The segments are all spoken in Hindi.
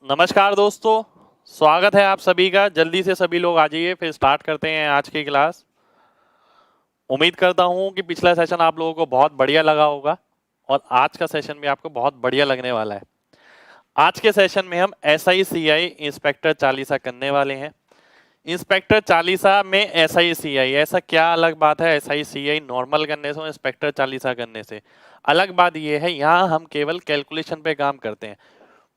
नमस्कार दोस्तों, स्वागत है आप सभी का। जल्दी से सभी लोग आ जाइए, फिर स्टार्ट करते हैं आज की क्लास। उम्मीद करता हूं कि पिछला सेशन आप लोगों को बहुत बढ़िया लगा होगा और आज का सेशन भी आपको बहुत बढ़िया लगने वाला है। आज के सेशन में हम SICI इंस्पेक्टर चालीसा करने वाले हैं। इंस्पेक्टर चालीसा में SICI ऐसा क्या अलग बात है SICI नॉर्मल करने से और इंस्पेक्टर चालीसा करने से? अलग बात यह है, यहाँ हम केवल कैलकुलेशन पे काम करते हैं।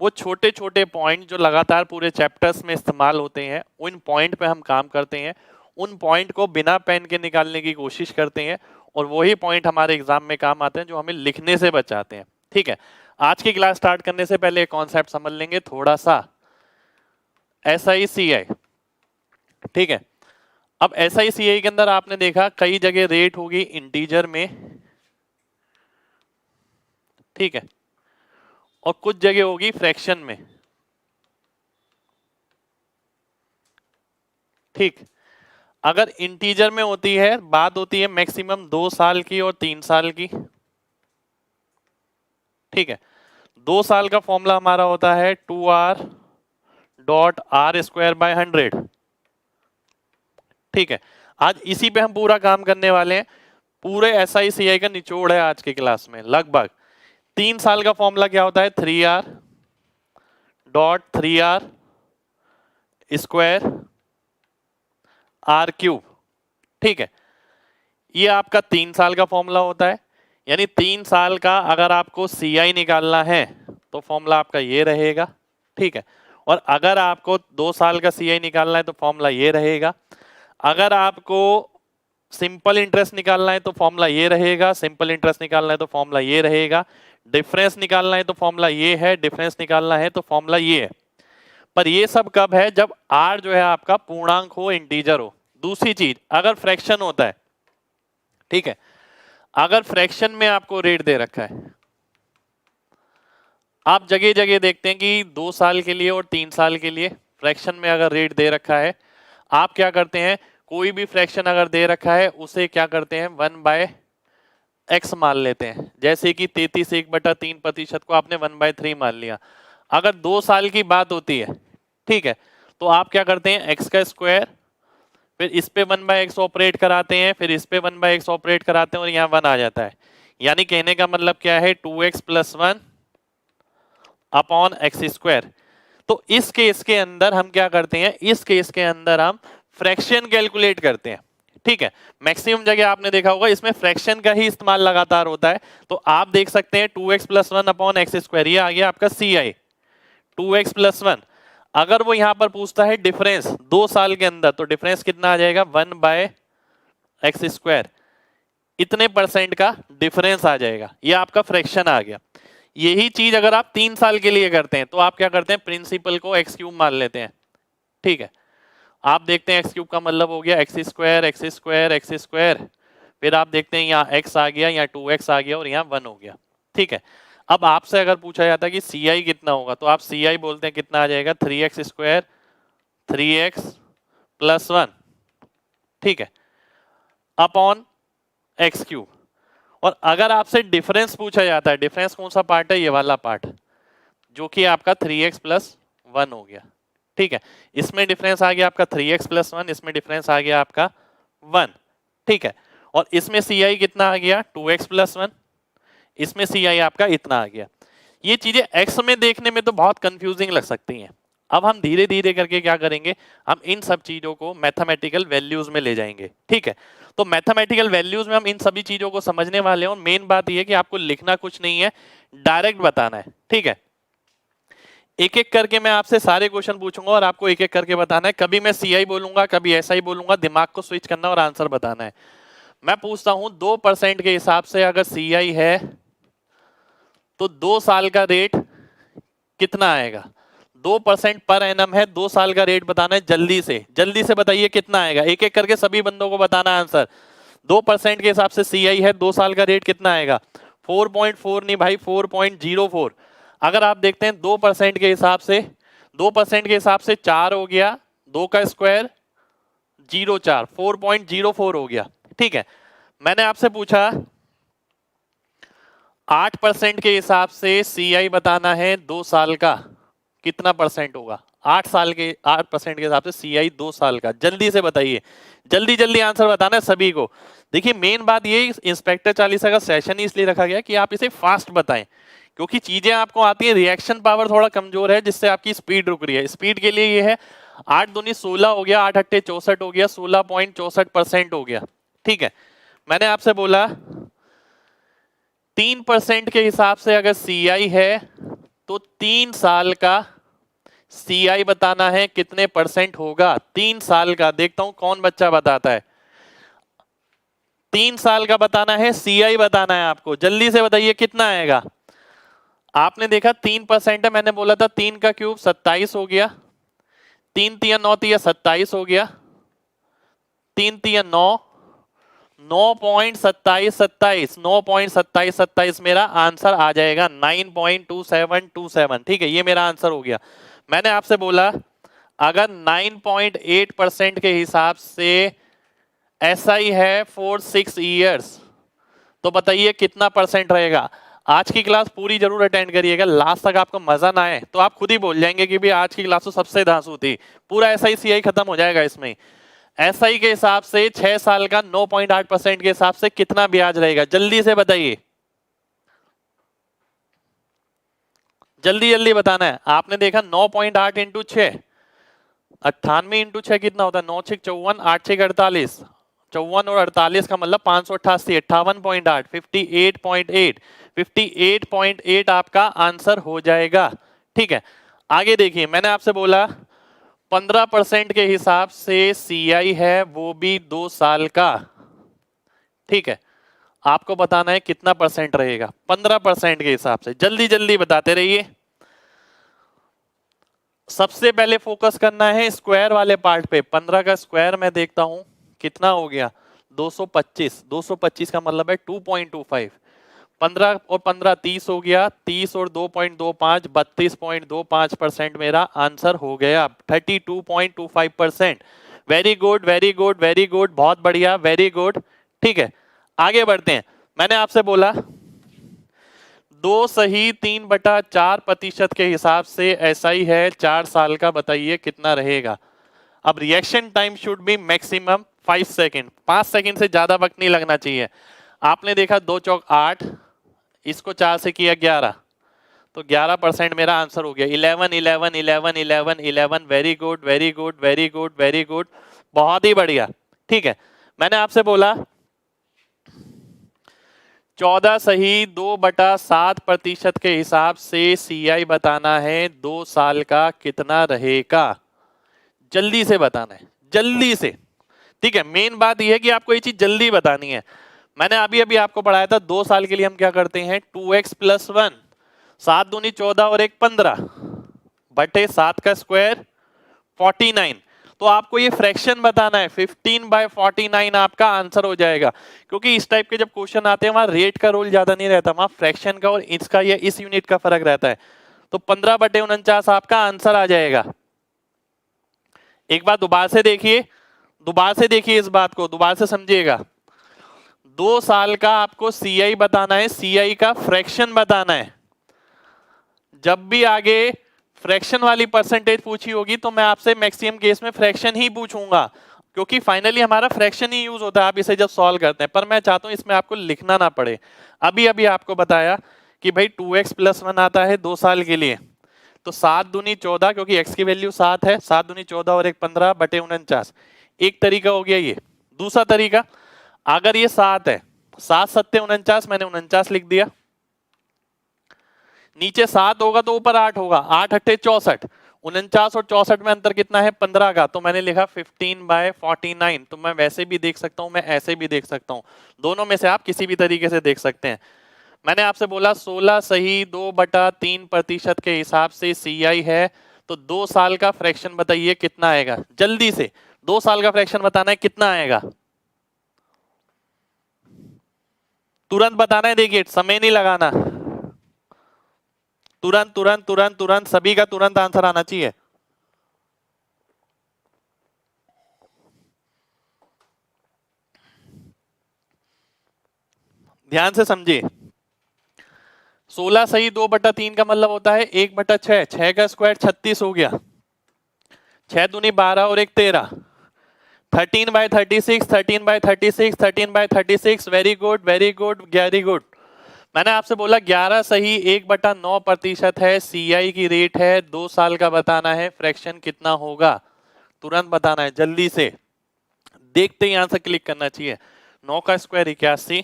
वो छोटे छोटे पॉइंट जो लगातार पूरे चैप्टर्स में इस्तेमाल होते हैं, उन पॉइंट पे हम काम करते हैं। उन पॉइंट को बिना पेन के निकालने की कोशिश करते हैं और वही पॉइंट हमारे एग्जाम में काम आते हैं जो हमें लिखने से बचाते हैं। ठीक है, आज की क्लास स्टार्ट करने से पहले एक कॉन्सेप्ट समझ लेंगे थोड़ा सा। SICI, ठीक है। अब SICI के अंदर आपने देखा कई जगह रेट होगी इंटीजर में, ठीक है, और कुछ जगह होगी फ्रैक्शन में। ठीक, अगर इंटीजर में होती है बात होती है मैक्सिमम 2 साल की और 3 साल की। ठीक है, 2 साल का फॉर्मूला हमारा होता है 2r.r²/100। ठीक है, आज इसी पे हम पूरा काम करने वाले हैं। पूरे SICI का निचोड़ है आज की क्लास में। लगभग 3 साल का फॉर्मूला क्या होता है? 3r.3r² ठीक है, ये आपका 3 साल का फॉर्मूला होता है। यानी 3 साल का अगर आपको CI निकालना है तो फॉर्मूला आपका ये रहेगा। ठीक है, और अगर आपको 2 साल का CI निकालना है तो फॉर्मूला ये रहेगा। अगर आपको सिंपल इंटरेस्ट निकालना है तो फॉर्मूला ये रहेगा। सिंपल इंटरेस्ट निकालना है तो फॉर्मूला ये रहेगा। डिफरेंस निकालना है तो फॉर्मूला ये है। डिफरेंस निकालना है तो फॉर्मूला ये है। पर ये सब कब है? जब r जो है आपका पूर्णांक हो, इंटीजर हो। दूसरी चीज, अगर फ्रैक्शन होता है, ठीक है, अगर फ्रैक्शन में आपको रेट दे रखा है, आप जगह जगह देखते हैं कि 2 साल के लिए और 3 साल के लिए फ्रैक्शन में अगर रेट दे रखा है, आप क्या करते हैं? कोई भी फ्रैक्शन अगर दे रखा है उसे क्या करते हैं? 1/x मान लेते हैं। जैसे कि 33/3% को आपने 1/3 मान लिया। अगर 2 साल की बात होती है, ठीक है, तो आप क्या करते हैं? x का स्क्वायर, फिर इस पे 1/x ऑपरेट कराते हैं, फिर इस पे 1/x ऑपरेट कराते हैं और यहाँ 1 आ जाता है। यानी कहने का मतलब क्या है? 2x + 1 upon x²। तो इस केस के अंदर हम क्या करते हैं? इस केस के अंदर हम फ्रैक्शन कैलकुलेट करते हैं। ठीक है, मैक्सिमम जगह आपने देखा होगा इसमें फ्रैक्शन का ही इस्तेमाल लगातार होता है। तो आप देख सकते हैं 2x + 1 अपॉन x², ये आ गया आपका CI। 2x + 1, अगर वो यहां पर पूछता है डिफरेंस 2 साल के अंदर, तो डिफरेंस कितना आ जाएगा? 1/x²। इतने परसेंट का डिफरेंस आ जाएगा, ये आपका फ्रैक्शन आ गया। यही चीज अगर आप 3 साल के लिए करते हैं तो आप क्या करते हैं? प्रिंसिपल को x³ मान लेते हैं। ठीक है, आप देखते हैं x³ का मतलब हो गया x²। फिर आप देखते हैं यहाँ x आ गया, यहाँ 2x आ गया और यहाँ 1 हो गया। ठीक है, अब आपसे अगर पूछा जाता है कि CI कितना होगा, तो आप CI बोलते हैं कितना आ जाएगा? 3x², 3x + 1, ठीक है, अपॉन x³। और अगर आपसे डिफरेंस पूछा जाता है, डिफरेंस कौन सा पार्ट है? ये वाला पार्ट, जो कि आपका 3x + 1 हो गया। ठीक है, इसमें डिफरेंस आ गया आपका 3x + 1, इसमें डिफरेंस आ गया आपका 1। ठीक है, और इसमें CI कितना आ गया? 2x + 1, इसमें CI आपका इतना आ गया। ये चीजें x में देखने में तो बहुत कंफ्यूजिंग लग सकती हैं। अब हम धीरे धीरे करके क्या करेंगे? हम इन सब चीजों को मैथमेटिकल वैल्यूज में ले जाएंगे। ठीक है, तो मैथमेटिकल वैल्यूज में हम इन सभी चीजों को समझने वाले हैं और मेन बात यह है कि आपको लिखना कुछ नहीं है, डायरेक्ट बताना है। ठीक है, एक एक करके मैं आपसे सारे क्वेश्चन पूछूंगा और आपको एक एक करके बताना है। कभी मैं CI बोलूंगा, कभी SI बोलूंगा, दिमाग को स्विच करना और आंसर बताना है। मैं पूछता हूं 2% के हिसाब से अगर CI है तो 2 साल का रेट कितना आएगा? 2% पर एनम है, 2 साल का रेट बताना है। जल्दी से बताइए कितना आएगा। एक एक करके सभी बंदों को बताना आंसर। 2% के हिसाब से CI है, 2 साल का रेट कितना आएगा? 4.4 नहीं भाई, 4.04। अगर आप देखते हैं 2% के हिसाब से, 2% के हिसाब से 4 हो गया, 2 का स्क्वायर 0.4, 4.04 हो गया। ठीक है, मैंने आपसे पूछा 8% के हिसाब से CI बताना है 2 साल का, कितना परसेंट होगा? 8% के हिसाब से सीआई 2 साल का। जल्दी से बताइए, जल्दी जल्दी आंसर बताना है सभी को। देखिए मेन बात ये इंस्पेक्टर चालीसा का सेशन ही इसलिए रखा गया कि आप इसे फास्ट बताएं, क्योंकि चीजें आपको आती है, रिएक्शन पावर थोड़ा कमजोर है जिससे आपकी स्पीड रुक रही है। स्पीड के लिए ये है 8 दूनी 16 हो गया, 8 अट्ठे 64 हो गया, 16.64% हो गया। ठीक है, मैंने आपसे बोला 3% के हिसाब से अगर सीआई है तो 3 साल का सीआई बताना है, कितने परसेंट होगा 3 साल का। देखता हूं कौन बच्चा बताता है। 3 साल का बताना है, सीआई बताना है आपको। जल्दी से बताइए कितना आएगा। आपने देखा 3% है, मैंने बोला था 3 का क्यूब 27 हो गया, 3 तिया 9 तिया 27 हो गया, 3 तिया 9, 9.2727, 9.2727 मेरा आंसर आ जाएगा, 9.2727। ठीक है, ये मेरा आंसर हो गया। मैंने आपसे बोला अगर 9.8% के हिसाब से एसआई है फॉर 6 इयर्स तो बताइए कितना परसेंट रहेगा। आज की क्लास पूरी जरूर अटेंड करिएगा, लास्ट तक आपको मजा ना आए तो आप खुद ही बोल जाएंगे कि भी आज की क्लास तो सबसे धांसू थी। पूरा एसआई सीआई खत्म हो जाएगा इसमें। एसआई के हिसाब से 6 साल का 9.8% के हिसाब से कितना ब्याज रहेगा, जल्दी से बताइए, जल्दी जल्दी बताना है। आपने देखा 9.8 इंटू 6, 98 इंटू 6 कितना होता है, 9 6 54, 8 6 48, 54 और 48 का मतलब 588, 58.8, 58.8, 58.8 आपका आंसर हो जाएगा। ठीक है, आगे देखिए, मैंने आपसे बोला 15% के हिसाब से सीआई है वो भी 2 साल का। ठीक है, आपको बताना है कितना परसेंट रहेगा 15% के हिसाब से। जल्दी जल्दी बताते रहिए। सबसे पहले फोकस करना है स्क्वायर वाले पार्ट पे। 15 का स्क्वायर मैं देखता हूं कितना हो गया, 225। 225 का मतलब है 2.25। 15 और 15 30 हो गया, 30 और 2.25 32.25% मेरा आंसर हो गया, 32.25%। Very good very good very good, बहुत बढ़िया, वेरी गुड। ठीक है, आगे बढ़ते हैं। मैंने आपसे बोला 2 सही 3/4% के हिसाब से एसआई है 4 साल का, बताइए कितना रहेगा। अब reaction time should be maximum 5 second, 5 second से ज्यादा वक्त नहीं लगना चाहिए। आपने देखा 2 चौक 8, इसको 4 से किया 11, तो 11% मेरा आंसर हो गया। 11 11 11 11 11, very good very good very good very good, बहुत ही बढ़िया। ठीक है, मैंने आपसे बोला 14 सही 2/7% के हिसाब से सीआई बताना है 2 साल का कितना रहेगा, जल्दी से बताना है, जल्दी से। ठीक है, मेन बात यह है कि आपको ये चीज जल्दी बतानी है। मैंने अभी अभी आपको पढ़ाया था 2 साल के लिए हम क्या करते हैं, 2x + 1, 7 दूनी 14 और 1 15 बटे 7 का स्क्वायर 49। तो आपको ये फ्रैक्शन बताना है, 15/49 आपका आंसर हो जाएगा। क्योंकि इस टाइप के जब क्वेश्चन आते हैं वहां रेट का रोल ज्यादा नहीं रहता, वहां फ्रैक्शन का और इसका या इस यूनिट का फर्क रहता है। तो 15/49 आपका आंसर आ जाएगा। एक बार दोबारा से देखिए, दोबारा से देखिए, इस बात को दोबारा से समझिएगा। 2 साल का आपको सीआई बताना है, सीआई का फ्रैक्शन बताना है। जब भी आगे फ्रैक्शन वाली परसेंटेज पूछी होगी तो मैं आपसे मैक्सिमम केस में फ्रैक्शन ही पूछूंगा, क्योंकि फाइनली हमारा फ्रैक्शन ही यूज होता है आप इसे जब सॉल्व करते हैं। पर मैं चाहता हूं इसमें आपको लिखना ना पड़े। अभी अभी आपको बताया कि भाई 2x + 1 आता है 2 साल के लिए, तो 7 दूनी 14, क्योंकि x की वैल्यू 7 है, 7 दूनी 14 और 1 15 बटे 49। एक तरीका हो गया ये। दूसरा तरीका, अगर ये 7 है, 7 7 49, मैंने 49 लिख दिया, नीचे 7 होगा तो ऊपर 8 होगा, 8 अट्ठे 64, 49 और 64 में अंतर कितना है 15 का, तो मैंने लिखा 15/49। तो मैं वैसे भी देख सकता हूं, मैं ऐसे भी देख सकता हूं, दोनों में से आप किसी भी तरीके से देख सकते हैं। मैंने आपसे बोला 16 सही 2/3% के हिसाब से सीआई है, तो 2 साल का फ्रैक्शन बताइए कितना आएगा, जल्दी से 2 साल का फ्रैक्शन बताना है कितना आएगा, तुरंत बताना है, देखिए समय नहीं लगाना, तुरंत तुरंत तुरंत तुरंत, सभी का तुरंत आंसर आना चाहिए। ध्यान से समझिए, 16 सही 2/3 का मतलब होता है 1/6, 6 का स्क्वायर 36 हो गया, 6 दूनी 12 और 1 13, 13/36, 13/36, 13/36, very good very good very good. मैंने आपसे बोला 11 सही 1/9% है, सीआई की रेट है, 2 साल का बताना है, फ्रैक्शन कितना होगा तुरंत बताना है जल्दी से, देखते ही यहां से क्लिक करना चाहिए। 9 का स्क्वायर 81,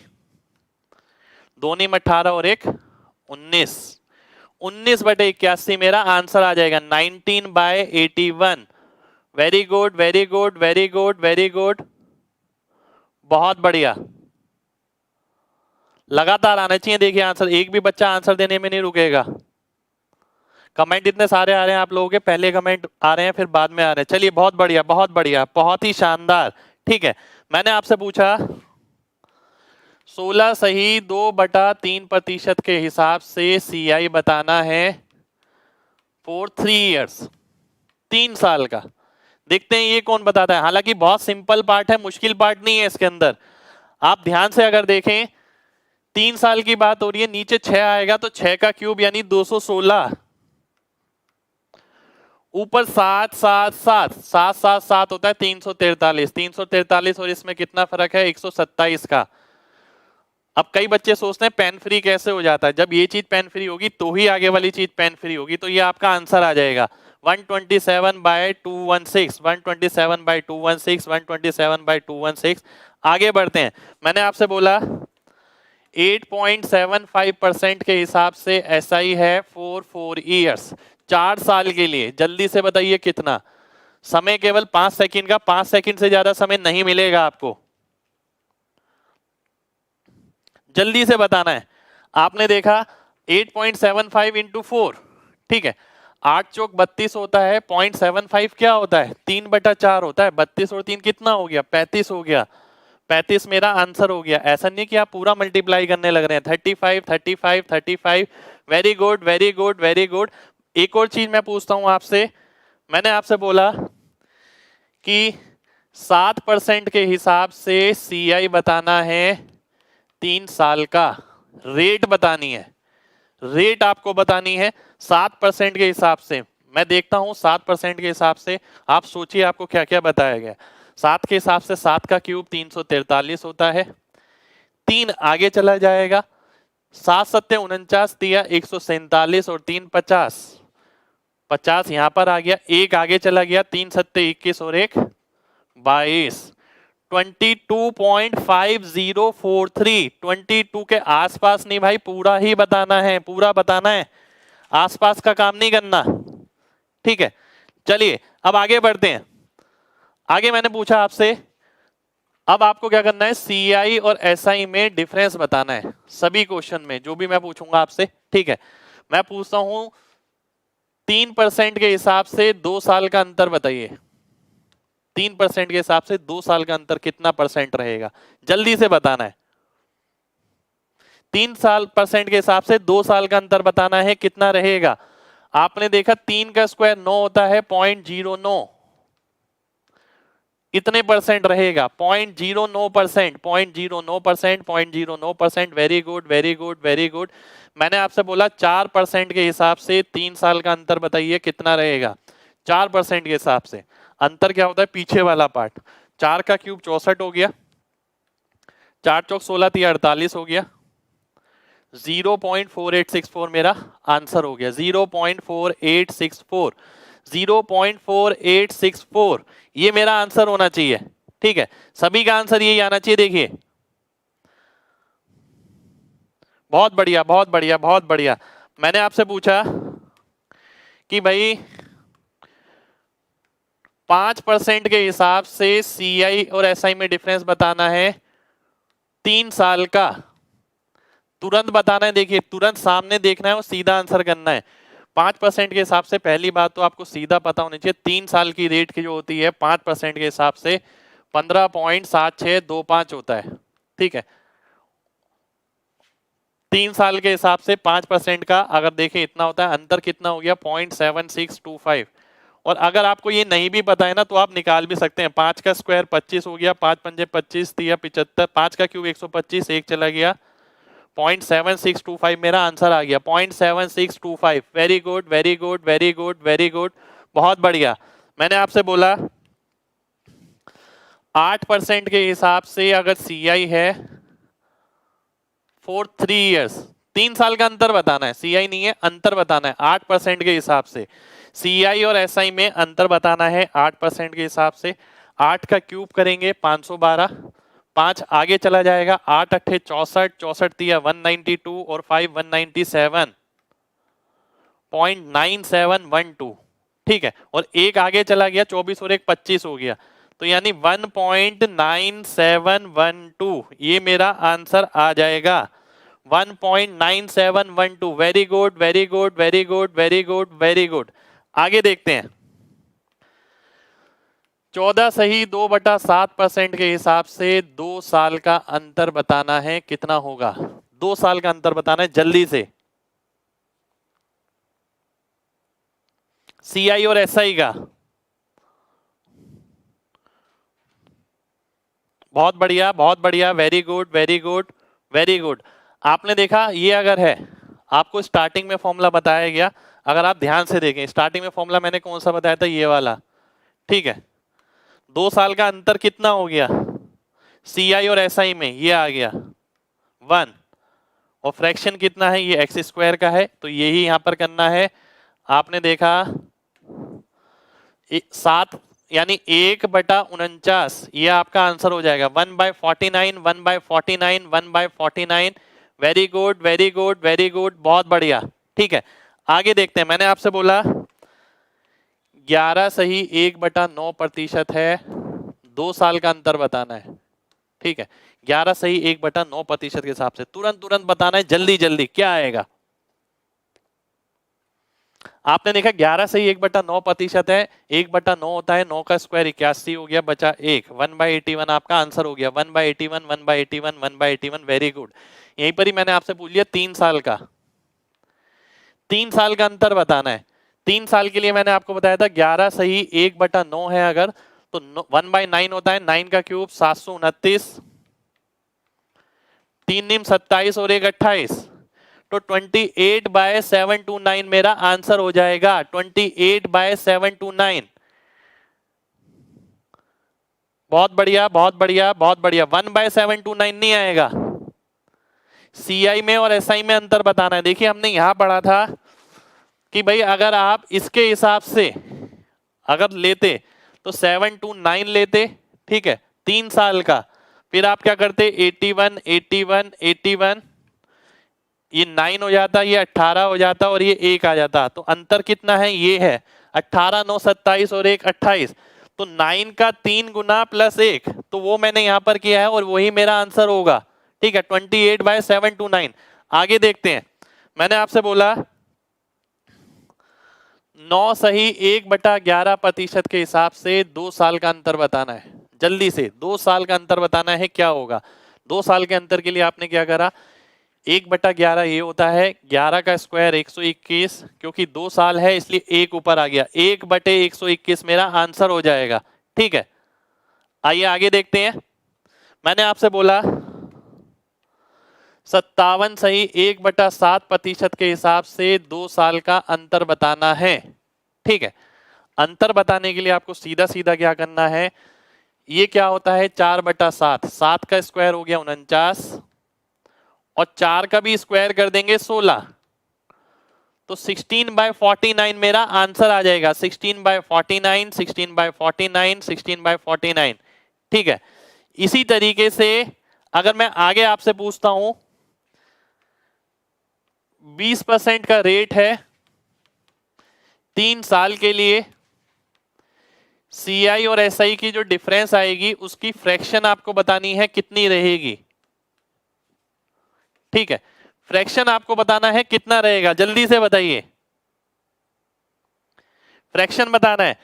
2 में 18 और 1 19, 19/81 मेरा आंसर आ जाएगा 19/81। Very good very good very good very good, बहुत बढ़िया, लगातार आना चाहिए। देखिए आंसर, एक भी बच्चा आंसर देने में नहीं रुकेगा। कमेंट इतने सारे आ रहे हैं आप लोगों के, पहले कमेंट आ रहे हैं फिर बाद में आ रहे हैं। चलिए बहुत बढ़िया बहुत बढ़िया, बहुत ही शानदार। ठीक है, मैंने आपसे पूछा 16 सही 2/3% के हिसाब से सीआई बताना है फॉर 3 इयर्स, 3 साल का। देखते हैं ये कौन बताता है। हालांकि बहुत सिंपल पार्ट है, मुश्किल पार्ट नहीं है इसके अंदर। आप ध्यान से अगर देखें 3 साल की बात हो रही है, नीचे 6 आएगा तो 6 का क्यूब यानी 216, ऊपर 7 7 7 7 7 7 होता है 343, 343 और इसमें कितना फर्क है 127 का। अब कई बच्चे सोचते हैं पेन फ्री कैसे हो जाता है, जब ये चीज पेन फ्री होगी तो ही आगे वाली चीज पेन फ्री होगी। तो ये आपका आंसर आ जाएगा 127/216, 127/216, 127/216। आगे बढ़ते हैं। मैंने आपसे बोला 8.75% के हिसाब से एसआई है फॉर 4 इयर्स, 4 साल के लिए। जल्दी से बताइए कितना समय, केवल 5 सेकंड का, 5 सेकंड से ज्यादा समय नहीं मिलेगा आपको, जल्दी से बताना है। आपने देखा 8.75 इंटू 4, ठीक है, 8 चौक 32 होता है, 0.75 क्या होता है 3/4 होता है, 32 और 3 कितना हो गया 35 हो गया, 35 मेरा आंसर हो गया। ऐसा नहीं कि आप पूरा मल्टीप्लाई करने लग रहे हैं, 35 35 35। Very good very good very good. एक और चीज मैं पूछता हूं आपसे, मैंने आपसे बोला कि 7% के हिसाब से सीआई बताना है 3 साल का, रेट बतानी है, रेट आपको बतानी है 7% के हिसाब से। मैं देखता हूं 7% के हिसाब से, आप सोचिए आपको क्या क्या बताया गया। 7 के हिसाब से 7 का क्यूब 343 होता है, 3 आगे चला जाएगा, 7 सत्ते 49 दिया 147 और 3 50, 50 यहां पर आ गया, एक आगे चला गया, 3 सत्ते 21 और 1 22, 22.5043, 22 के आसपास नहीं भाई, पूरा ही बताना है, पूरा बताना है, आसपास का काम नहीं करना। ठीक है, चलिए अब आगे बढ़ते हैं। आगे मैंने पूछा आपसे, अब आपको क्या करना है, सीआई और एसआई में डिफरेंस बताना है सभी क्वेश्चन में, जो भी मैं पूछूंगा आपसे। ठीक है, मैं पूछता हूं 3% के हिसाब से 2 साल का अंतर बताइए, 3% के हिसाब से 2 साल का अंतर कितना परसेंट रहेगा, जल्दी से बताना है। 3% के हिसाब से 2 साल का अंतर बताना है, कितना रहेगा। आपने देखा 3 का स्क्वायर 9 होता है, 0.09, इतने परसेंट रहेगा, 0.09%, 0.09%, 0.09%। Very good very good very good. मैंने आपसे बोला 4% के हिसाब से 3 साल का अंतर बताइए कितना रहेगा। 4% के हिसाब से अंतर क्या होता है, पीछे वाला पार्ट। 4 का क्यूब 64 हो गया, 4 चौक 16 3 48 हो गया, 0.4864 मेरा आंसर हो गया, 0.4864, 0.4864 ये मेरा आंसर होना चाहिए। ठीक है, सभी का आंसर यही आना चाहिए। देखिए बहुत बढ़िया बहुत बढ़िया बहुत बढ़िया। मैंने आपसे पूछा कि भाई 5% के हिसाब से सीआई और एसआई में डिफरेंस बताना है 3 साल का, तुरंत बताना है। देखिए तुरंत सामने देखना है और सीधा आंसर करना है। 5% के हिसाब से पहली बात तो आपको सीधा पता होनी चाहिए, 3 साल की रेट की जो होती है 5% के हिसाब से 15.7625 होता है। ठीक है, 3 साल के हिसाब से 5% का अगर देखें इतना होता है, अंतर कितना हो गया 0.7625। और अगर आपको ये नहीं भी पता है ना तो आप निकाल भी सकते हैं। 5 का स्क्वायर 25 हो गया, 5 पंजे 25 दिया 75, 5 का क्यूब 125, एक चला गया 0.7625 मेरा आंसर आ गया 0.7625। Very good very good very good very good, बहुत बढ़िया। मैंने आपसे बोला 8% के हिसाब से अगर CI है फॉर 3 इयर्स, 3 साल का अंतर बताना है, CI नहीं है, अंतर बताना है 8% के हिसाब से। CI और SI में अंतर बताना है 8% के हिसाब से। 8 का क्यूब करेंगे 512, 5 आगे चला जाएगा, 8 अट्ठे 64, 64 तिया 192 और 5 197.9712, ठीक है। और एक आगे चला गया 24 और एक 25 हो गया, तो यानी 1.9712 ये मेरा आंसर आ जाएगा। 1.9712। Very good very good very good very good very good. आगे देखते हैं। 14 सही 2/7% के हिसाब से 2 साल का अंतर बताना है, कितना होगा? 2 साल का अंतर बताना है जल्दी से। CI और SI का बहुत बढ़िया बहुत बढ़िया, very good very good very good. आपने देखा ये अगर है, आपको स्टार्टिंग में फॉर्मूला बताया गया, अगर आप ध्यान से देखें स्टार्टिंग में फॉर्मूला मैंने कौन सा बताया था, ये वाला, ठीक है। 2 साल का अंतर कितना हो गया CI और SI में, ये आ गया 1, और फ्रैक्शन कितना है, ये x² का है, तो यही यहां पर करना है। आपने देखा 7 यानी 1/49, ये आपका आंसर हो जाएगा 1/49 1/49 1/49। Very good very good very good, बहुत बढ़िया, ठीक है। आगे देखते हैं। मैंने आपसे बोला 11 सही 1/9% है, 2 साल का अंतर बताना है, ठीक है। 11 सही 1/9% के हिसाब से तुरंत तुरंत बताना है, जल्दी जल्दी, क्या आएगा? आपने देखा 11 सही 1/9% है, 1/9 होता है 9 का स्क्वायर 81 हो गया, बचा 1, 1/81 आपका आंसर हो गया। 1/81 1/81 1/81, वेरी गुड। यहीं पर ही मैंने आपसे पूछ लिया 3 साल का, 3 साल का अंतर बताना है। 3 साल के लिए मैंने आपको बताया था 11 सही 1/9 है अगर, तो 1/9 होता है, 9 का क्यूब 729, 3 निम 27 और 1 28, तो 28/729 मेरा आंसर हो जाएगा। 28/729, बहुत बढ़िया बहुत बढ़िया बहुत बढ़िया। 1/729 नहीं आएगा। CI में और SI में अंतर बताना है। देखिए हमने यहां पढ़ा था कि भाई अगर आप इसके हिसाब से अगर लेते तो 729 लेते, ठीक है, 3 साल का, फिर आप क्या करते 81 81 81, ये 9 हो जाता, ये 18 हो जाता और ये 1 आ जाता। तो अंतर कितना है, ये है 18 9 27 और 1 28, तो 9 का 3 गुना प्लस 1, तो वो मैंने यहां पर किया है और वही मेरा आंसर होगा, ठीक है, 28/729। आगे देखते हैं। मैंने आपसे बोला 9 सही 1/11% के हिसाब से 2 साल का अंतर बताना है, जल्दी से 2 साल का अंतर बताना है, क्या होगा? 2 साल के अंतर के लिए आपने क्या करा, 1/11 ये होता है, 11 का स्क्वायर 121, क्योंकि 2 साल है इसलिए 1 ऊपर आ गया, 1/121 मेरा आंसर हो जाएगा, ठीक है। आइए आगे देखते हैं। मैंने आपसे बोला 57 सही 1/7% के हिसाब से 2 साल का अंतर बताना है, ठीक है। अंतर बताने के लिए आपको सीधा सीधा क्या करना है, ये क्या होता है 4/7, 7 का स्क्वायर हो गया 49, और 4 का भी स्क्वायर कर देंगे 16, तो 16/49 मेरा आंसर आ जाएगा। 16/49 16/49 16/49, ठीक है। इसी तरीके से अगर मैं आगे आपसे पूछता हूं 20% का रेट है 3 साल के लिए, CI और SI की जो डिफरेंस आएगी उसकी फ्रैक्शन आपको बतानी है कितनी रहेगी, ठीक है। फ्रैक्शन आपको बताना है कितना रहेगा, जल्दी से बताइए। फ्रैक्शन बताना है।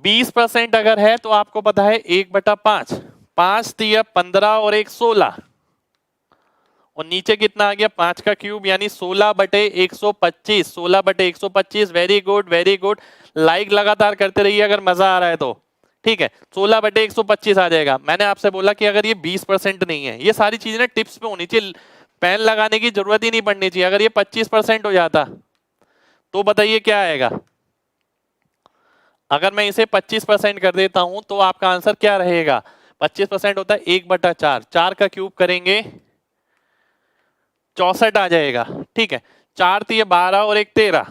20% अगर है तो आपको पता है 1/5, 5 तिया 15 और 1 16, और नीचे कितना आ गया 5 का क्यूब यानी 16/125, 16/125। Very good very good, like लगातार करते रहिए अगर मजा आ रहा है तो, ठीक है। 16/125 आ जाएगा। मैंने आपसे बोला कि अगर ये 20% नहीं है, ये सारी चीजें ना टिप्स पे होनी चाहिए, पेन लगाने की जरूरत ही नहीं पड़नी चाहिए। अगर ये 25% हो जाता तो बताइए क्या आएगा। अगर मैं इसे 25% कर देता हूं तो आपका आंसर क्या रहेगा। 25% होता है 1/4, 4 का क्यूब करेंगे 64 आ जाएगा। ठीक है, 4 तो ये 12 और 1 13,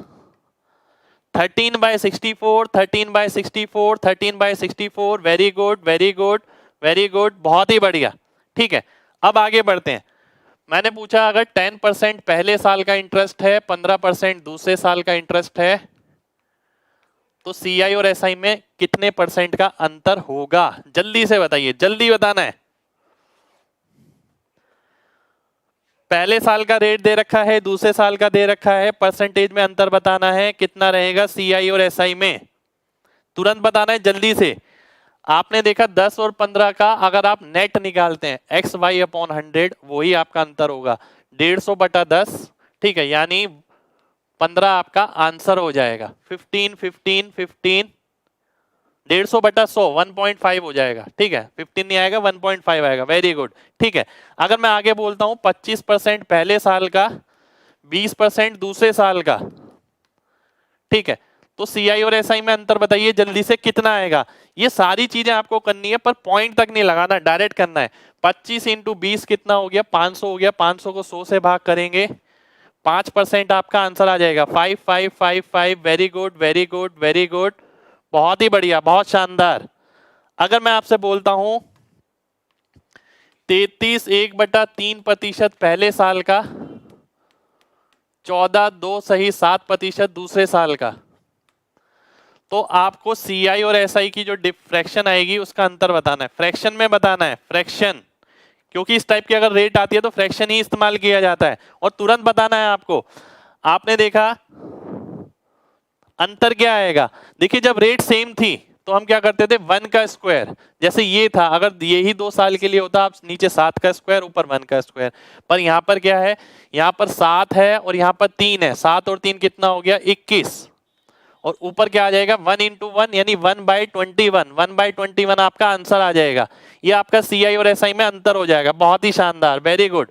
13/64, 13/64, 13/64। Very good very good very good, बहुत ही बढ़िया। ठीक है, अब आगे बढ़ते हैं। मैंने पूछा अगर 10% पहले साल का इंटरेस्ट है, 15% दूसरे साल का इंटरेस्ट है, तो सीआई और एसआई में कितने परसेंट का अंतर होगा। जल्दी से बताइए, जल्दी बताना है। पहले साल का रेट दे रखा है, दूसरे साल का दे रखा है, परसेंटेज में अंतर बताना है, कितना रहेगा सीआई और एसआई में। तुरंत बताना है जल्दी से। आपने देखा 10 और 15 का अगर आप नेट निकालते हैं एक्स वाई अपॉन 100, वही आपका अंतर होगा 150/10। ठीक है, यानी 15 आपका आंसर हो जाएगा। 15 15 15 150/100 1.5 हो जाएगा। ठीक है, 15 नहीं आएगा, 1.5 आएगा। Very good. ठीक है, अगर मैं आगे बोलता हूं 25% पहले साल का, 20% दूसरे साल का। ठीक है, तो सीआई और एसआई में अंतर बताइए जल्दी से कितना आएगा। ये सारी चीजें आपको करनी है पर पॉइंट तक नहीं लगाना, डायरेक्ट करना है। 25 × 20 कितना हो गया, 500 हो गया। 500 को 100 से भाग करेंगे, 5% आपका आंसर आ जाएगा। 5 5 5 5। Very good very good very good, बहुत ही बढ़िया, बहुत शानदार। अगर मैं आपसे बोलता हूं 33 1/3% पहले साल का, 14 2 सही 7% दूसरे साल का, तो आपको सीआई और एसआई की जो डिफ्रैक्शन आएगी उसका अंतर बताना है। फ्रैक्शन में बताना है, फ्रैक्शन, क्योंकि इस टाइप की अगर रेट आती है तो फ्रैक्शन ही इस्तेमाल किया जाता है। और तुरंत बताना है आपको। आपने देखा अंतर क्या आएगा। देखिए जब रेट सेम थी तो हम क्या करते थे 1 का स्क्वायर, जैसे ये था, अगर यही 2 साल के लिए होता आप नीचे 7 का स्क्वायर ऊपर 1 का स्क्वायर। पर यहाँ पर क्या है, यहाँ पर 7 है और यहाँ पर 3 है। 7 और 3 कितना हो गया 21, और ऊपर क्या आ जाएगा 1 × 1 यानी 1/21। 1/21 आपका आंसर आ जाएगा। ये आपका सीआई और एसआई में अंतर हो जाएगा। बहुत ही शानदार, वेरी गुड।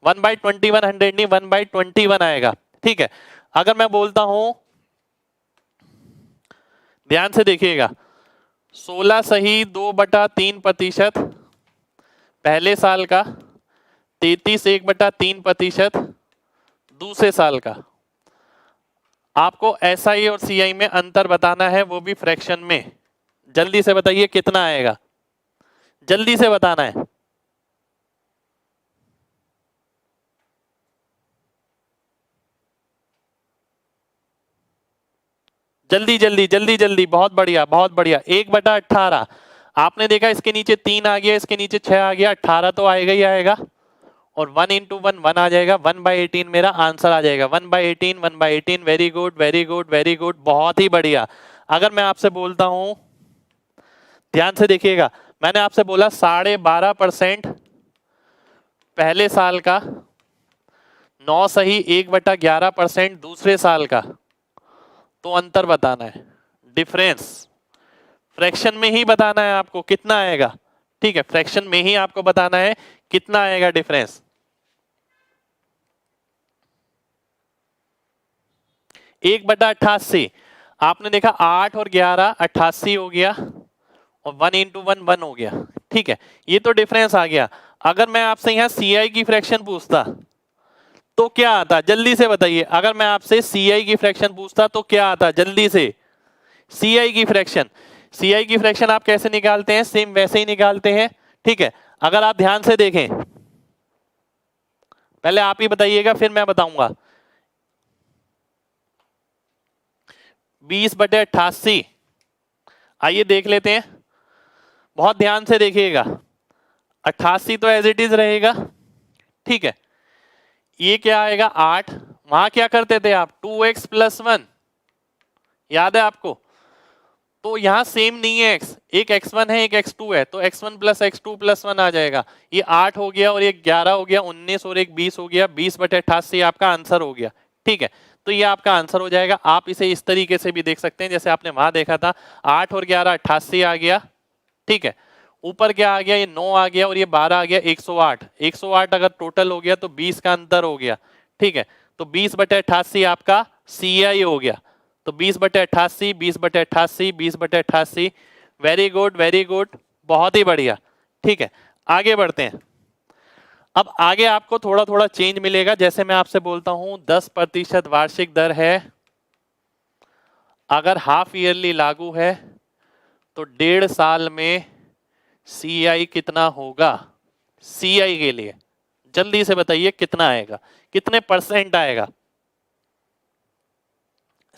1/21 100 नहीं, 1/21 आएगा। ठीक है, अगर मैं बोलता हूं, ध्यान से देखिएगा, 16 सही 2/3% पहले साल का, 33 1/3% दूसरे साल का। आपको एसआई और सीआई में अंतर बताना है, वो भी फ्रैक्शन में। जल्दी से बताइए कितना आएगा, जल्दी से बताना है। जल्दी जल्दी जल्दी जल्दी, बहुत बढ़िया बहुत बढ़िया। 1/18। आपने देखा इसके नीचे 3 आ गया, इसके नीचे 6 आ गया, 18 तो आएगा ही आएगा। और 1 × 1 1 आ जाएगा, 1/18 मेरा आंसर आ जाएगा। 1/18 1/18। Very good very good very good, बहुत ही बढ़िया। अगर मैं आपसे बोलता हूं, ध्यान से देखिएगा, मैंने आपसे बोला 12.5% पहले साल का, 9 सही 1/11% दूसरे साल का, तो अंतर बताना है, डिफरेंस। फ्रैक्शन में ही बताना है आपको कितना आएगा। ठीक है, फ्रैक्शन में ही आपको बताना है कितना आएगा डिफरेंस। 1/88। आपने देखा 8 और 11 88 हो गया, और 1 × 1 1 हो गया। ठीक है, ये तो डिफरेंस आ गया। अगर मैं आपसे यहाँ सीआई की फ्रैक्शन पूछता तो क्या आता, जल्दी से बताइए। अगर मैं आपसे सीआई की फ्रैक्शन पूछता तो क्या आता, जल्दी से। सीआई की फ्रैक्शन, सीआई की फ्रैक्शन आप कैसे निकालते हैं, सेम वैसे ही निकालते हैं। ठीक है, अगर आप ध्यान से देखें, पहले आप ही बताइएगा फिर मैं बताऊंगा। 20/88। आइए देख लेते हैं, बहुत ध्यान से देखिएगा। 88 तो एज इट इज रहेगा। ठीक है, ये क्या आएगा 8। वहां क्या करते थे आप 2x + 1, याद है आपको। तो यहां सेम नहीं है x, एक x1 है एक x2 है, तो x1 + x2 + 1 आ जाएगा। ये 8 हो गया और एक 11 हो गया, 19 और एक 20 हो गया, 20/88 आपका आंसर हो गया। ठीक है, तो ये आपका आंसर हो जाएगा। आप इसे इस तरीके से भी देख सकते हैं जैसे आपने वहां देखा था, 8 और 11 88 आ गया। ठीक है, ऊपर क्या आ गया, ये 9 आ गया और ये 12 आ गया, 108। 108 अगर टोटल हो गया तो 20 का अंतर हो गया, ठीक है। तो 20/88 आपका CI हो गया। तो 20/88, 20/88, 20/88। वेरी गुड, वेरी गुड, बहुत ही बढ़िया। ठीक है, आगे बढ़ते हैं। अब आगे आपको थोड़ा थोड़ा चेंज मिलेगा। जैसे मैं आपसे बोलता हूं 10% वार्षिक दर है, अगर हाफ ईयरली लागू है तो 1.5 साल में CI कितना होगा। CI के लिए जल्दी से बताइए कितना आएगा, कितने परसेंट आएगा।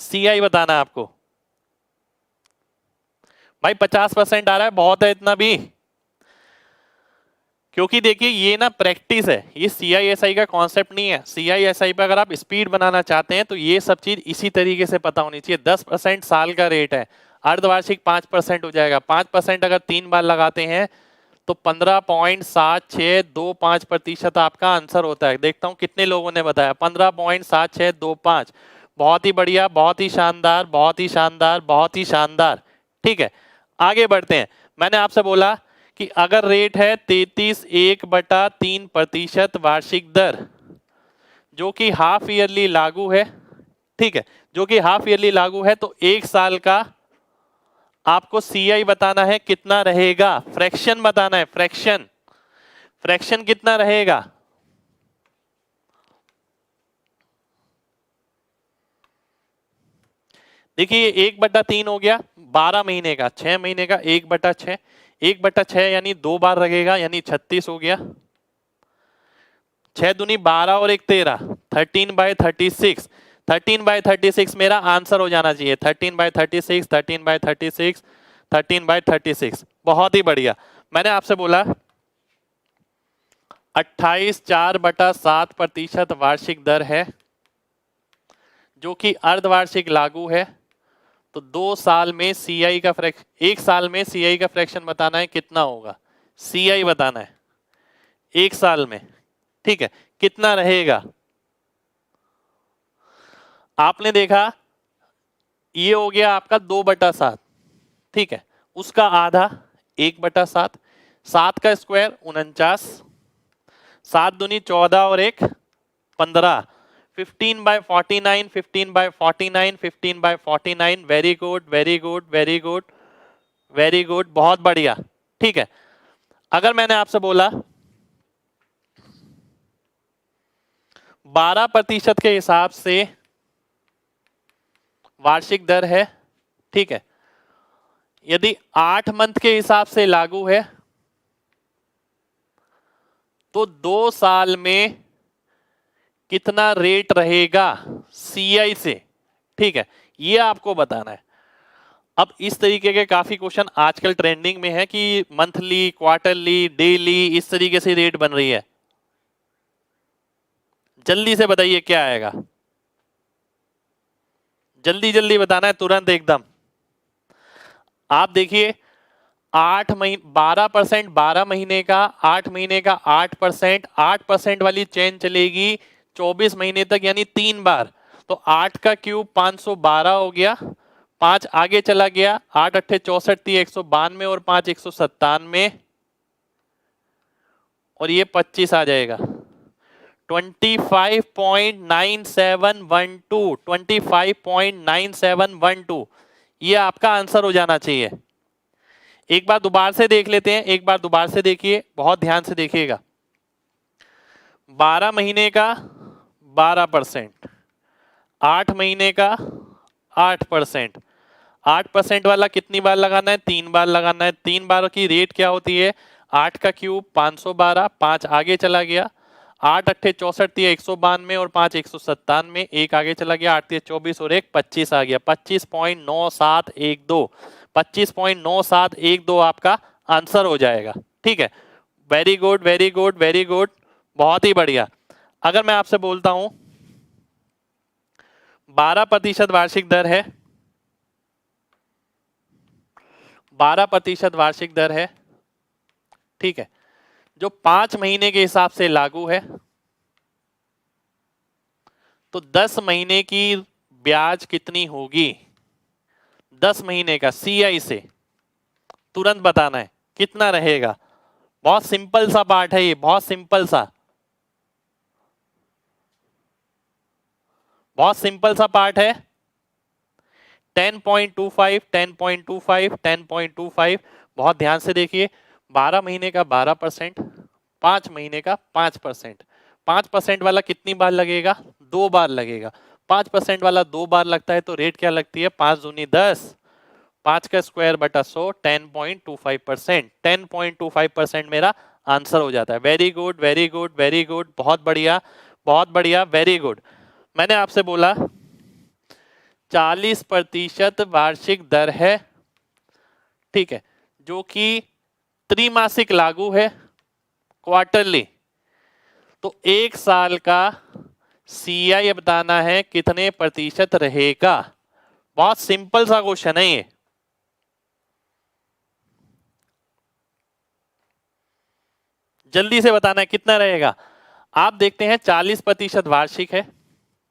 CI बताना है आपको। भाई 50% आ रहा है, बहुत है इतना भी, क्योंकि देखिए ये ना प्रैक्टिस है, ये CISI का कॉन्सेप्ट नहीं है। CISI पे अगर आप स्पीड बनाना चाहते हैं तो ये सब चीज इसी तरीके से पता होनी चाहिए। 10% साल का रेट है, अर्धवार्षिक 5% हो जाएगा। 5% अगर 3 बार लगाते हैं तो 15.7625% आपका आंसर होता है। देखता हूं कितने लोगों ने बताया 15.7625। बहुत ही बढ़िया, बहुत ही शानदार, बहुत ही शानदार, बहुत ही शानदार। ठीक है, आगे बढ़ते हैं। मैंने आपसे बोला कि अगर रेट है 33.1/3% वार्षिक दर, जो कि हाफ ईयरली लागू है, ठीक है, जो कि हाफ ईयरली लागू है, तो 1 साल का आपको CI बताना है कितना रहेगा। फ्रैक्शन बताना है, फ्रैक्शन, फ्रैक्शन कितना रहेगा। देखिए 1/3 हो गया 12 महीने का, 6 महीने का 1/6, 1/6 यानी 2 बार लगेगा, यानी 36 हो गया। 6 दूनी 12 और 1 13, 13/36। 13/36 मेरा आंसर हो जाना चाहिए। 13/36, 13/36, 13/36। बहुत ही बढ़िया। मैंने आपसे बोला 28.4/7% वार्षिक दर है, जो कि अर्धवार्षिक लागू है। तो 2 साल में CI का फ्रैक्शन, 1 साल में CI का फ्रैक्शन बताना है कितना होगा। CI बताना है 1 साल में, ठीक है, कितना रहेगा। आपने देखा ये हो गया आपका 2/7, ठीक है, उसका आधा 1/7, 7 का स्क्वायर 49, 7 दूनी 14 और 1 15, 15/49, 15/49, 15/49। Very good, very good, very good, very good, बहुत बढ़िया। ठीक है, अगर मैंने आपसे बोला 12% के हिसाब से वार्षिक दर है, ठीक है, यदि 8 मंथ के हिसाब से लागू है तो 2 साल में कितना रेट रहेगा CI से, ठीक है, ये आपको बताना है। अब इस तरीके के काफी क्वेश्चन आजकल ट्रेंडिंग में है कि मंथली, क्वार्टरली, डेली, इस तरीके से रेट बन रही है। जल्दी से बताइए क्या आएगा, जल्दी जल्दी बताना है, तुरंत एकदम। आप देखिए 8 महीने 12%, 12 महीने का, 8 महीने का 8%, 8% वाली चेन चलेगी 24 महीने तक, यानी 3 बार। तो 8 का क्यूब 512 हो गया, 5 आगे चला गया, 8 अट्ठे 64 थी 192 और 5 197, और ये 25 आ जाएगा 25.9712, 25.9712। ये आपका आंसर हो जाना चाहिए। एक बार दोबारा से देख लेते हैं, एक बार दोबारा से देखिए, बहुत ध्यान से देखिएगा। 12 महीने का 12%, 8 महीने का 8%, 8% वाला कितनी बार लगाना है, 3 बार लगाना है। 3 बार की रेट क्या होती है, 8 का क्यूब 512, 5 आगे चला गया, 8 अट्ठे 64 थी 192 और 5 197, 1 आगे चला गया, 8 24 और 1 25 आ गया, 25.9712, 25.9712 आपका आंसर हो जाएगा। ठीक है, very good, very good, very good, बहुत ही बढ़िया। अगर मैं आपसे बोलता हूं 12% वार्षिक दर है, 12% वार्षिक दर है, ठीक है, जो 5 महीने के हिसाब से लागू है, तो 10 महीने की ब्याज कितनी होगी। 10 महीने का CI से तुरंत बताना है, कितना रहेगा? बहुत सिंपल सा पार्ट है ये, बहुत सिंपल सा, बहुत सिंपल सा पार्ट है। 10.25, 10.25, 10.25, बहुत ध्यान से देखिए। 12 महीने का 12%, 5 महीने का 5%। 5% वाला कितनी बार लगेगा? 2 बार लगेगा। 5% वाला 2 बार लगता है तो रेट क्या लगती है? 5 दूनी 10, 5 का स्क्वायर बटा 100, 10.25%। 10.25% मेरा आंसर हो जाता है। Very good, very good, very good, बहुत बढ़िया, बहुत बढ़िया, वेरी गुड। मैंने आपसे बोला 40% वार्षिक दर है, ठीक है, जो कि त्रैमासिक लागू है, क्वार्टरली। तो एक साल का सीआई बताना है कितने प्रतिशत रहेगा। बहुत सिंपल सा क्वेश्चन है ये। जल्दी से बताना है कितना रहेगा। आप देखते हैं 40% वार्षिक है,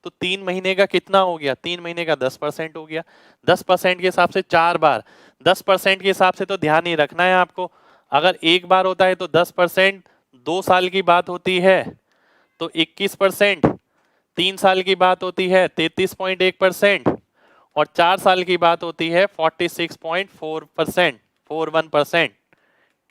तो 3 महीने का कितना हो गया? 3 महीने का 10% हो गया। 10% के हिसाब से 4 बार, 10% के हिसाब से तो ध्यान ही रखना है आपको। अगर एक बार होता है तो 10%, 2 साल की बात होती है तो 21%, 3 साल की बात होती है 33.1%, और 4 साल की बात होती है 46.4%, 41%।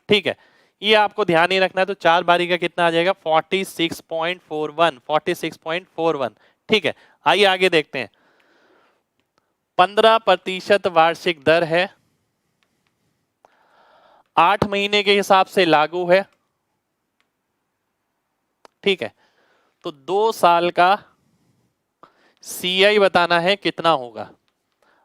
ठीक है, ये आपको ध्यान ही रखना है। तो 4 बारी का कितना आ जाएगा? 46.41, 46.41। ठीक है, आइए आगे देखते हैं। 15% वार्षिक दर है, 8 महीने के हिसाब से लागू है, ठीक है। तो 2 साल का सीआई बताना है कितना होगा।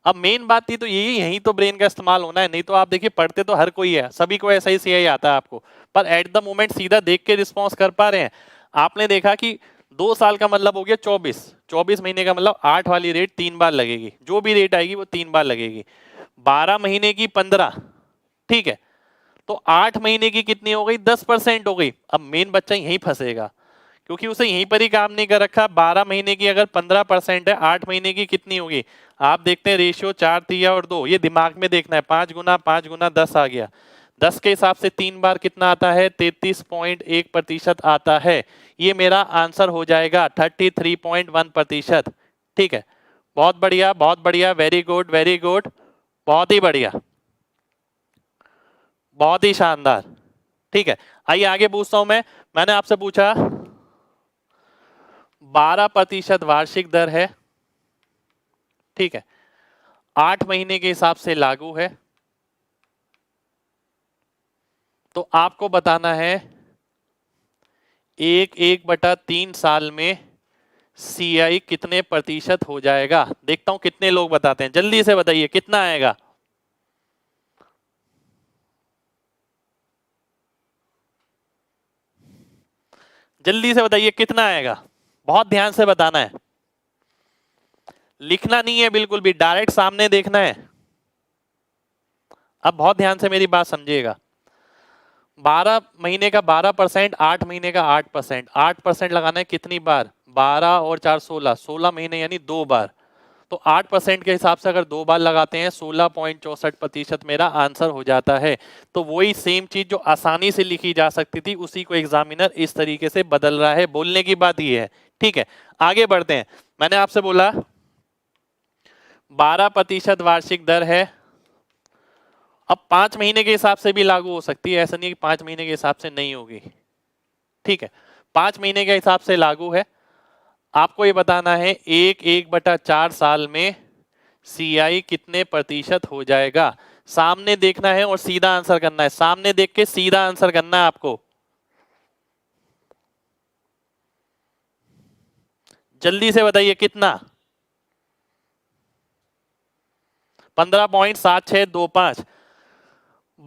अब मेन बात थी तो यही, यही तो ब्रेन का इस्तेमाल होना है। नहीं तो आप देखिए पढ़ते तो हर कोई है, सभी को ऐसा ही सीआई आता है आपको, पर एट द मोमेंट सीधा देख के रिस्पॉन्स कर पा रहे हैं। आपने देखा कि 2 साल का मतलब हो गया 24, 24 महीने का मतलब 8 वाली रेट 3 बार लगेगी, जो भी रेट आएगी वो 3 बार लगेगी। 12 महीने की 15, ठीक है, तो 8 महीने की कितनी हो गई? 10% हो गई। अब मेन बच्चा यहीं फंसेगा, क्योंकि उसे यहीं पर ही काम नहीं कर रखा। 12 महीने की अगर 15% है, 8 महीने की कितनी होगी? आप देखते हैं रेशियो 4 तिया और 2, ये दिमाग में देखना है। 5 गुना 5 गुना 10 आ गया। 10 के हिसाब से 3 बार कितना आता है? 33.1% आता है। ये मेरा आंसर हो जाएगा 33.1%। ठीक है, बहुत बढ़िया, बहुत बढ़िया, वेरी गुड, वेरी गुड, बहुत ही बढ़िया, बहुत ही शानदार। ठीक है, आइए आगे पूछता हूं मैं। मैंने आपसे पूछा 12% वार्षिक दर है, ठीक है, 8 महीने के हिसाब से लागू है। तो आपको बताना है 1/3 साल में सीआई कितने प्रतिशत हो जाएगा। देखता हूं कितने लोग बताते हैं, जल्दी से बताइए कितना आएगा। जल्दी से बताइए कितना आएगा, बहुत ध्यान से बताना है, लिखना नहीं है बिल्कुल भी, डायरेक्ट सामने देखना है। अब बहुत ध्यान से मेरी बात समझिएगा। 12 महीने का 12%, 8 महीने का 8%। 8% लगाना है कितनी बार? 12 और 4 16, 16 महीने यानी 2 बार। तो 8% के हिसाब से अगर 2 बार लगाते हैं 16.64% मेरा आंसर हो जाता है। तो वही सेम चीज जो आसानी से लिखी जा सकती थी, उसी को एग्जामिनर इस तरीके से बदल रहा है। बोलने की बात ये है। ठीक है, आगे बढ़ते हैं। मैंने आपसे बोला 12% वार्षिक दर है। अब 5 महीने के हिसाब से भी लागू हो सकती है, ऐसा नहीं कि 5 महीने के हिसाब से नहीं होगी। ठीक है, 5 महीने के हिसाब से लागू है। आपको ये बताना है 1/4 साल में सीआई कितने प्रतिशत हो जाएगा। सामने देखना है और सीधा आंसर करना है, सामने देख के सीधा आंसर करना है आपको। जल्दी से बताइए कितना? 15.7625।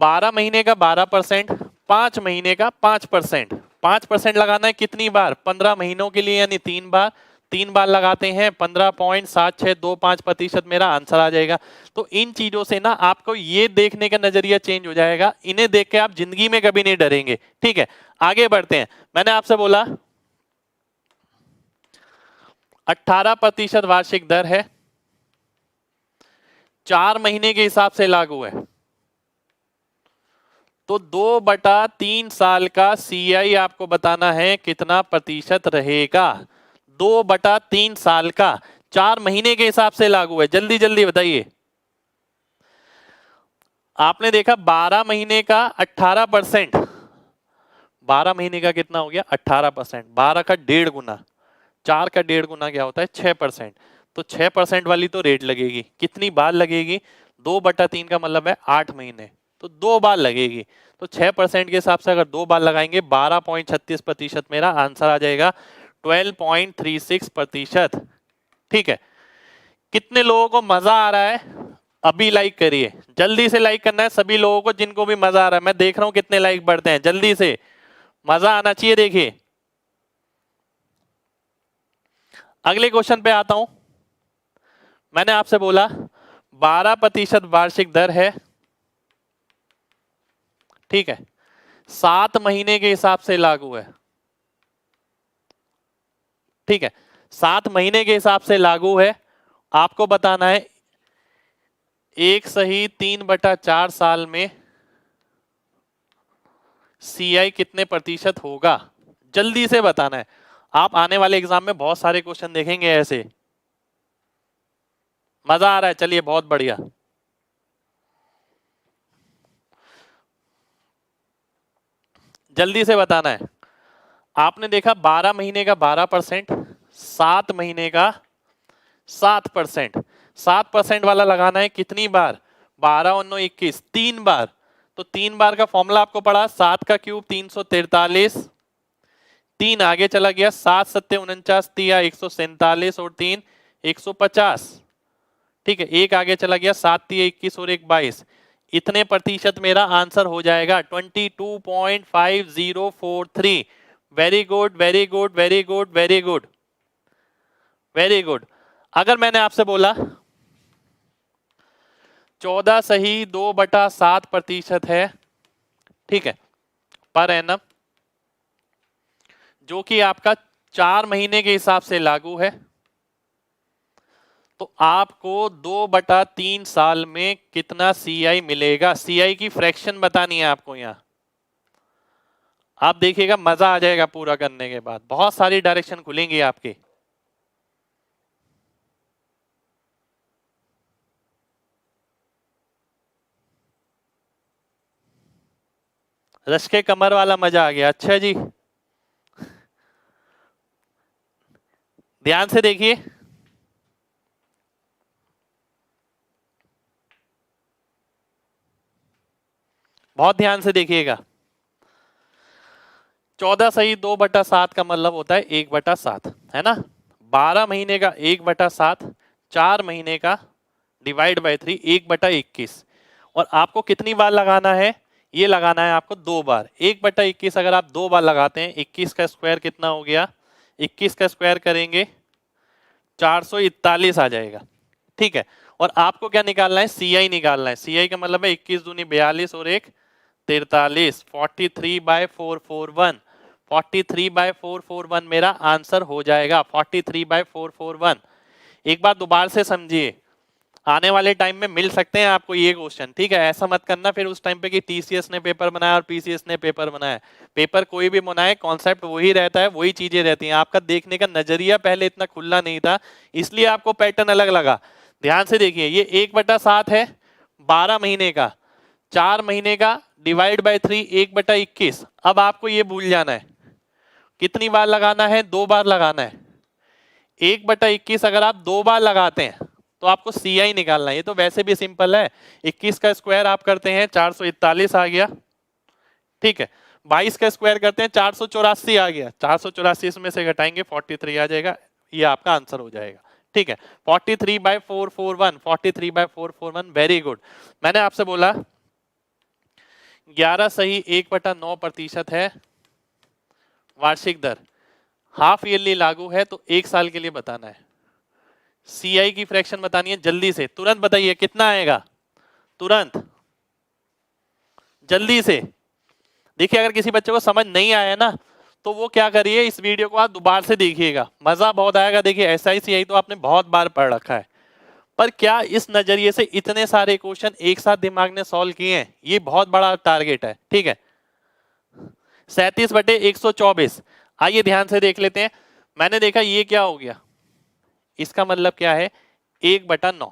12 महीने का 12%, 5 महीने का 5%। 5% लगाना है कितनी बार? 15 महीनों के लिए यानी 3 बार। 3 बार लगाते हैं 15.7625% मेरा आंसर आ जाएगा। तो इन चीजों से ना आपको ये देखने का नजरिया चेंज हो जाएगा, इन्हें देख के आप जिंदगी में कभी नहीं डरेंगे। ठीक है, आगे बढ़ते हैं। मैंने आपसे बोला 18% वार्षिक दर है, 4 महीने के हिसाब से लागू है। तो 2/3 साल का CI आपको बताना है कितना प्रतिशत रहेगा। 2/3 साल का 4 महीने के हिसाब से लागू है। जल्दी जल्दी बताइए। आपने देखा 12 महीने का 18%, 12 महीने का कितना हो गया 18%, 12 का 1.5 गुना, 4 का 1.5 गुना क्या होता है 6%। तो 6% वाली तो रेट लगेगी, कितनी बार लगेगी 2/3 का मतलब है 8 महीने, तो 2 बार लगेगी। तो 6% के हिसाब से अगर 2 बार लगाएंगे 12.36% मेरा आंसर आ जाएगा, 12.36%। ठीक है, कितने लोगों को मजा आ रहा है अभी लाइक करिए, जल्दी से लाइक करना है सभी लोगों को जिनको भी मजा आ रहा है। मैं देख रहा हूं कितने लाइक बढ़ते हैं, जल्दी से मजा आना चाहिए। देखिए अगले क्वेश्चन पे आता हूं। मैंने आपसे बोला 12% वार्षिक दर है, ठीक है, 7 महीने के हिसाब से लागू है, ठीक है, 7 महीने के हिसाब से लागू है। आपको बताना है 1/3/4 साल में CI कितने प्रतिशत होगा, जल्दी से बताना है। आप आने वाले एग्जाम में बहुत सारे क्वेश्चन देखेंगे ऐसे। मजा आ रहा है, चलिए बहुत बढ़िया। जल्दी से बताना है। आपने देखा 12 महीने का 12%, 7 महीने का 7%, 7% वाला लगाना है कितनी बार, 12 9 21, 3 बार। तो 3 बार का फॉर्मूला आपको पढ़ा, 7 का क्यूब 343, 3 आगे चला गया, 7 7 49 तिया 147 और 3 150, ठीक है, एक आगे चला गया, 7 तिया 21 और 1 22। इतने प्रतिशत मेरा आंसर हो जाएगा 22.5043। Very good very good very good very good very good. अगर मैंने आपसे बोला 14 सही 2/7% है, ठीक है, पर एनम, जो कि आपका 4 महीने के हिसाब से लागू है, तो आपको 2/3 साल में कितना CI मिलेगा। CI की फ्रैक्शन बतानी है आपको यहां। आप देखिएगा मजा आ जाएगा पूरा करने के बाद, बहुत सारी डायरेक्शन खुलेंगी आपकी। रश के कमर वाला मजा आ गया। अच्छा जी, ध्यान से देखिए, बहुत ध्यान से देखिएगा। 14 सही 2/7 का मतलब होता है 1/7, है ना। 12 महीने का 1/7, 4 महीने का डिवाइड बाय 3 1/21। और आपको कितनी बार लगाना है, ये लगाना है आपको 2 बार। 1/21 अगर आप 2 बार लगाते हैं, 21 का स्क्वायर कितना हो गया, 21 का स्क्वायर करेंगे 441 आ जाएगा, ठीक है। और आपको क्या निकालना है, CI निकालना है। CI का मतलब है 21 दूनी 42 और 1 43, 43/441, 43/441 मेरा आंसर हो जाएगा, 43/441। एक बार दोबारा से समझिए, आने वाले टाइम में मिल सकते हैं आपको ये क्वेश्चन, ठीक है। ऐसा मत करना फिर उस टाइम पे कि TCS ने पेपर बनाया और PCS ने पेपर बनाया। पेपर कोई भी बनाए, कॉन्सेप्ट वही रहता है, वही चीजें रहती हैं। आपका देखने का नजरिया पहले इतना खुला नहीं था, इसलिए आपको पैटर्न अलग लगा। ध्यान से देखिए, ये 1/7 है 12 महीने का, 4 महीने का डिवाइड बाय 3 1/21। अब आपको ये भूल जाना है कितनी बार लगाना है, 2 बार लगाना है। 1/21 अगर आप 2 बार लगाते हैं तो आपको CI निकालना है। ये तो वैसे भी सिंपल है, 21 का स्क्वायर आप करते हैं 441 आ गया, ठीक है। 22 का स्क्वायर करते हैं 484 आ गया, 484 इसमें से घटाएंगे 43 आ जाएगा, ये आपका आंसर हो जाएगा, ठीक है। 43/441, 43/441, वेरी गुड। मैंने आपसे बोला 11 सही 1/9% है वार्षिक दर, हाफ ईयरली लागू है, तो 1 साल के लिए बताना है। CI की फ्रैक्शन बतानी है, जल्दी से तुरंत बताइए कितना आएगा, तुरंत जल्दी से। देखिए अगर किसी बच्चे को समझ नहीं आया ना, तो वो क्या करिए, इस वीडियो को आप दोबारा से देखिएगा, मजा बहुत आएगा। देखिए SI CI तो आपने बहुत बार पढ़ रखा है, पर क्या इस नजरिए से इतने सारे क्वेश्चन एक साथ दिमाग ने सॉल्व किए हैं? ये बहुत बड़ा टारगेट है। ठीक है, 37/124। आइए ध्यान से देख लेते हैं। मैंने देखा ये क्या हो गया, इसका मतलब क्या है, 1/9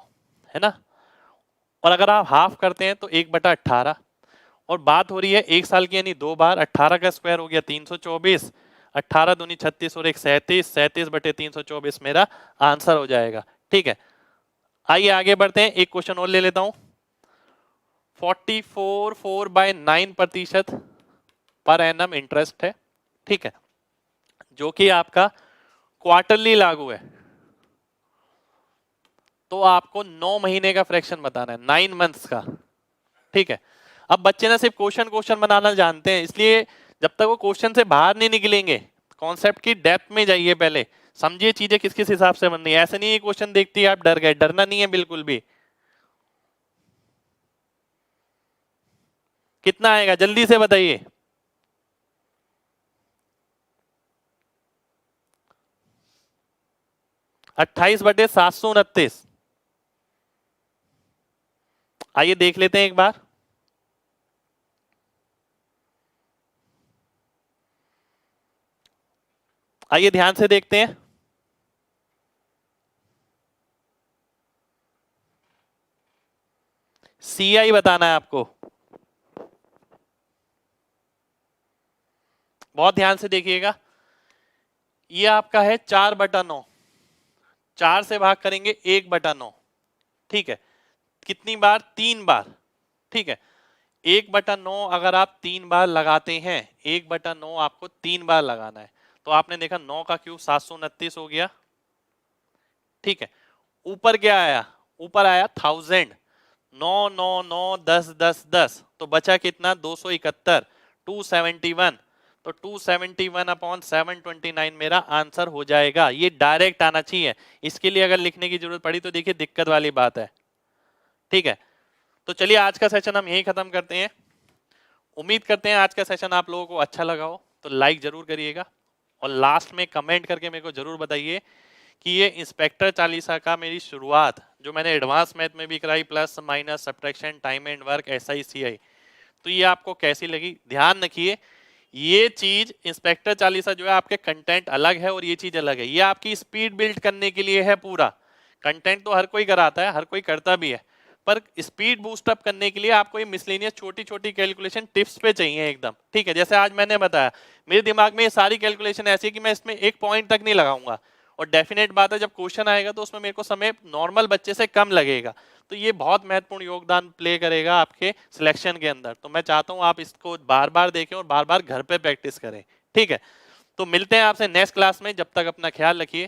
है ना। और अगर आप हाफ करते हैं तो 1/18। और बात हो रही है एक साल की, यानी 2 बार। 18 का स्क्वायर हो गया 324, 18 दूनी 36 और 1 37, 37/324 मेरा आंसर हो जाएगा। ठीक है, आइए आगे बढ़ते हैं, एक क्वेश्चन और ले लेता हूं। 44 4/9% पर एनम इंटरेस्ट है। ठीक है, जो कि आपका क्वार्टरली लागू है। तो आपको 9 महीने का फ्रैक्शन बताना है, 9 मंथ्स का। ठीक है, अब बच्चे ना सिर्फ क्वेश्चन क्वेश्चन बनाना जानते हैं, इसलिए जब तक वो क्वेश्चन से बाहर नहीं निकलेंगे, कॉन्सेप्ट की डेप्थ में जाइए, पहले समझिए चीजें किस किस हिसाब से बन रही है। ऐसे नहीं है क्वेश्चन देखती है आप डर गए, डरना नहीं है बिल्कुल भी। कितना आएगा जल्दी से बताइए। अट्ठाईस बटे 729। आइए देख लेते हैं एक बार। आइए ध्यान से देखते हैं। CI बताना है आपको, बहुत ध्यान से देखिएगा। ये आपका है 4/9, 4 से भाग करेंगे 1/9। ठीक है, कितनी बार, 3 बार। ठीक है, 1/9 अगर आप 3 बार लगाते हैं, 1/9 आपको 3 बार लगाना है, तो आपने देखा 9 का क्यूब 729 हो गया। ठीक है, ऊपर क्या आया, ऊपर आया 1000, 9 9 9 10 10 10, तो बचा कितना, 271, 271। तो 271/729 मेरा आंसर हो जाएगा। ये डायरेक्ट आना चाहिए, इसके लिए अगर लिखने की जरूरत पड़ी तो देखिए दिक्कत वाली बात है। ठीक है, तो चलिए आज का सेशन हम यही खत्म करते हैं। उम्मीद करते हैं आज का सेशन आप लोगों को अच्छा लगा हो, तो लाइक जरूर करिएगा और लास्ट में कमेंट करके मेरे को जरूर बताइए कि ये इंस्पेक्टर चालीसा का मेरी शुरुआत जो मैंने एडवांस मैथ में भी कराई, plus minus subtraction time and work SI CI, तो ये आपको कैसी लगी। ध्यान रखिए ये चीज इंस्पेक्टर चालीसा जो है आपके कंटेंट अलग है और ये चीज अलग है, ये आपकी स्पीड बिल्ड करने के लिए है। पूरा कंटेंट तो हर कोई कराता है, हर कोई करता भी है, पर स्पीड बूस्ट अप करने के लिए आपको ये मिसलेनियस छोटी छोटी कैलकुलेशन टिप्स पे चाहिए एकदम। ठीक है, जैसे आज मैंने बताया, मेरे दिमाग में ये सारी कैलकुलेशन ऐसी है कि मैं इसमें एक पॉइंट तक नहीं लगाऊंगा, और डेफिनेट बात है जब क्वेश्चन आएगा तो उसमें मेरे को समय नॉर्मल बच्चे से कम लगेगा, तो ये बहुत महत्वपूर्ण योगदान प्ले करेगा आपके सिलेक्शन के अंदर। तो मैं चाहता हूं आप इसको बार बार देखें और बार बार घर पे प्रैक्टिस करें। ठीक है, तो मिलते हैं आपसे नेक्स्ट क्लास में, जब तक अपना ख्याल रखिए।